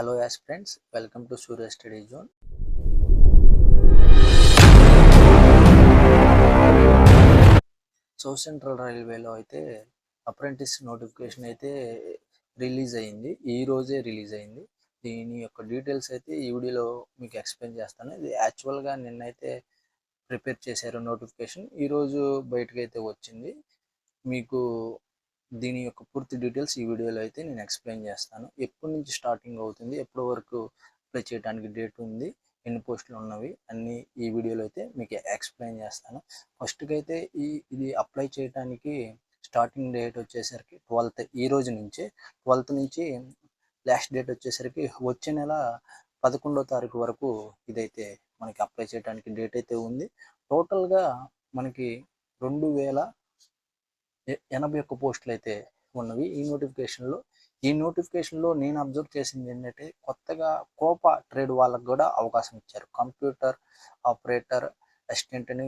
Hello aspirants, welcome to Surya Study Zone. South central రైల్వేలో అయితే apprentice notification అయితే release అయింది. ఈ రోజే రిలీజ్ అయింది. దీని యొక్క డీటెయిల్స్ అయితే ఈ వీడియోలో మీకు ఎక్స్ప్లెయిన్ చేస్తాను. ఇది యాక్చువల్గా నిన్నైతే ప్రిపేర్ చేశారు నోటిఫికేషన్, ఈరోజు బయటకు అయితే వచ్చింది. మీకు దీని యొక్క పూర్తి డీటెయిల్స్ ఈ వీడియోలో అయితే నేను ఎక్స్ప్లెయిన్ చేస్తాను. ఎప్పటి నుంచి స్టార్టింగ్ అవుతుంది, ఎప్పటి వరకు అప్లై చేయడానికి డేట్ ఉంది, ఎన్ని పోస్టులు ఉన్నవి అన్నీ ఈ వీడియోలో అయితే మీకు ఎక్స్ప్లెయిన్ చేస్తాను. ఫస్ట్కి అయితే ఇది అప్లై చేయడానికి స్టార్టింగ్ డేట్ వచ్చేసరికి 12th, ఈ రోజు నుంచి 12th నుంచి లాస్ట్ డేట్ వచ్చేసరికి వచ్చే నెల 11వ తారీఖు వరకు ఇదైతే మనకి అప్లై చేయడానికి డేట్ అయితే ఉంది. టోటల్గా మనకి 2081 పోస్టులు అయితే ఉన్నవి ఈ నోటిఫికేషన్లో నేను అబ్జర్వ్ చేసింది ఏంటంటే, కొత్తగా కోపా ట్రేడ్ వాళ్ళకు కూడా అవకాశం ఇచ్చారు. కంప్యూటర్ ఆపరేటర్ అసిస్టెంట్ అని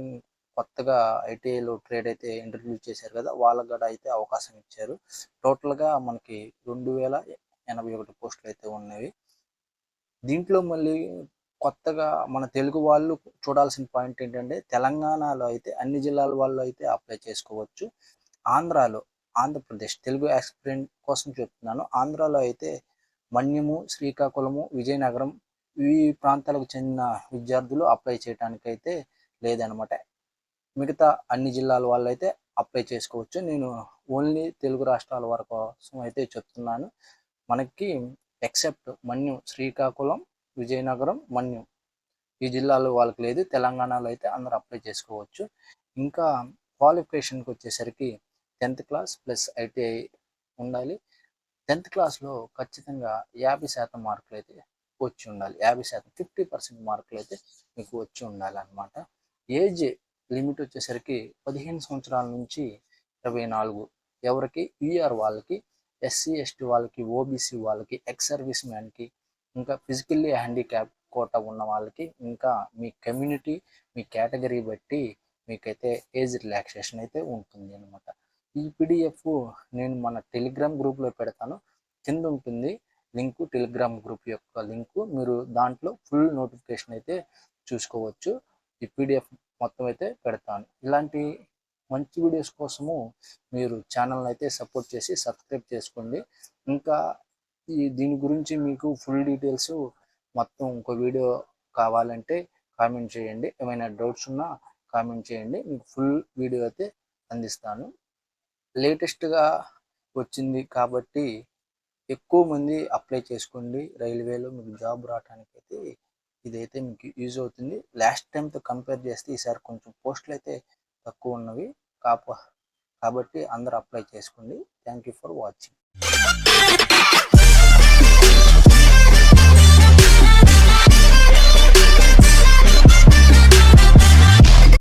కొత్తగా ఐటీఐలో ట్రేడ్ అయితే ఇంట్రడ్యూస్ చేశారు కదా, వాళ్ళకు కూడా అయితే అవకాశం ఇచ్చారు. టోటల్గా మనకి 2081 పోస్టులు అయితే ఉన్నవి. దీంట్లో మళ్ళీ కొత్తగా మన తెలుగు వాళ్ళు చూడాల్సిన పాయింట్ ఏంటంటే, తెలంగాణలో అయితే అన్ని జిల్లాల వాళ్ళు అయితే అప్లై చేసుకోవచ్చు. ఆంధ్రప్రదేశ్ తెలుగు ఆస్పిరెంట్ కోసం చెప్తున్నాను. ఆంధ్రాలో అయితే మన్యము, శ్రీకాకుళము, విజయనగరం ఈ ప్రాంతాలకు చెందిన విద్యార్థులు అప్లై చేయడానికి అయితే లేదనమాట. మిగతా అన్ని జిల్లాల వాళ్ళు అయితే అప్లై చేసుకోవచ్చు. నేను ఓన్లీ తెలుగు రాష్ట్రాల వరకు కోసం అయితే చెప్తున్నాను. మనకి ఎక్సెప్ట్ మన్యం, శ్రీకాకుళం, విజయనగరం, మన్యం ఈ జిల్లాలో వాళ్ళకి లేదు. తెలంగాణలో అయితే అందరూ అప్లై చేసుకోవచ్చు. ఇంకా క్వాలిఫికేషన్కి వచ్చేసరికి 10th క్లాస్ ప్లస్ ఐటీఐ ఉండాలి. 10th క్లాస్లో ఖచ్చితంగా 50% మార్కులు అయితే వచ్చి ఉండాలి. 50%, 50% మార్కులు అయితే మీకు వచ్చి ఉండాలి అనమాట. ఏజ్ లిమిట్ వచ్చేసరికి 15 సంవత్సరాల నుంచి 24 ఎవరికి, యూఆర్ వాళ్ళకి, ఎస్సీ ఎస్టీ వాళ్ళకి, ఓబీసీ వాళ్ళకి, ఎక్స్ సర్వీస్ మ్యాన్కి, ఇంకా ఫిజికల్లీ హ్యాండిక్యాప్ కోటా ఉన్న వాళ్ళకి, ఇంకా మీ కమ్యూనిటీ మీ కేటగిరీ బట్టి మీకైతే ఏజ్ రిలాక్సేషన్ అయితే ఉంటుంది అనమాట. ఈ పీడిఎఫ్ నేను మన టెలిగ్రామ్ గ్రూప్లో పెడతాను, కింద ఉంటుంది లింకు, టెలిగ్రామ్ గ్రూప్ యొక్క లింకు. మీరు దాంట్లో ఫుల్ నోటిఫికేషన్ అయితే చూసుకోవచ్చు. ఈ పీడిఎఫ్ మొత్తం అయితే పెడతాను. ఇలాంటి మంచి వీడియోస్ కోసము మీరు ఛానల్ని అయితే సపోర్ట్ చేసి సబ్స్క్రైబ్ చేసుకోండి. ఇంకా దీని గురించి మీకు ఫుల్ డీటెయిల్స్ మొత్తం ఇంకో వీడియో కావాలంటే కామెంట్ చేయండి. ఏమైనా డౌట్స్ ఉన్నా కామెంట్ చేయండి, మీకు ఫుల్ వీడియో అయితే అందిస్తాను. లేటెస్ట్గా వచ్చింది కాబట్టి ఎక్కువ మంది అప్లై చేసుకోండి. రైల్వేలో మీకు జాబ్ రావడానికి అయితే ఇదైతే మీకు యూజ్ అవుతుంది. లాస్ట్ టైంతో కంపేర్ చేస్తే ఈసారి కొంచెం పోస్టులు అయితే తక్కువ ఉన్నవి కాబట్టి అందరూ అప్లై చేసుకోండి. Thank you for watching.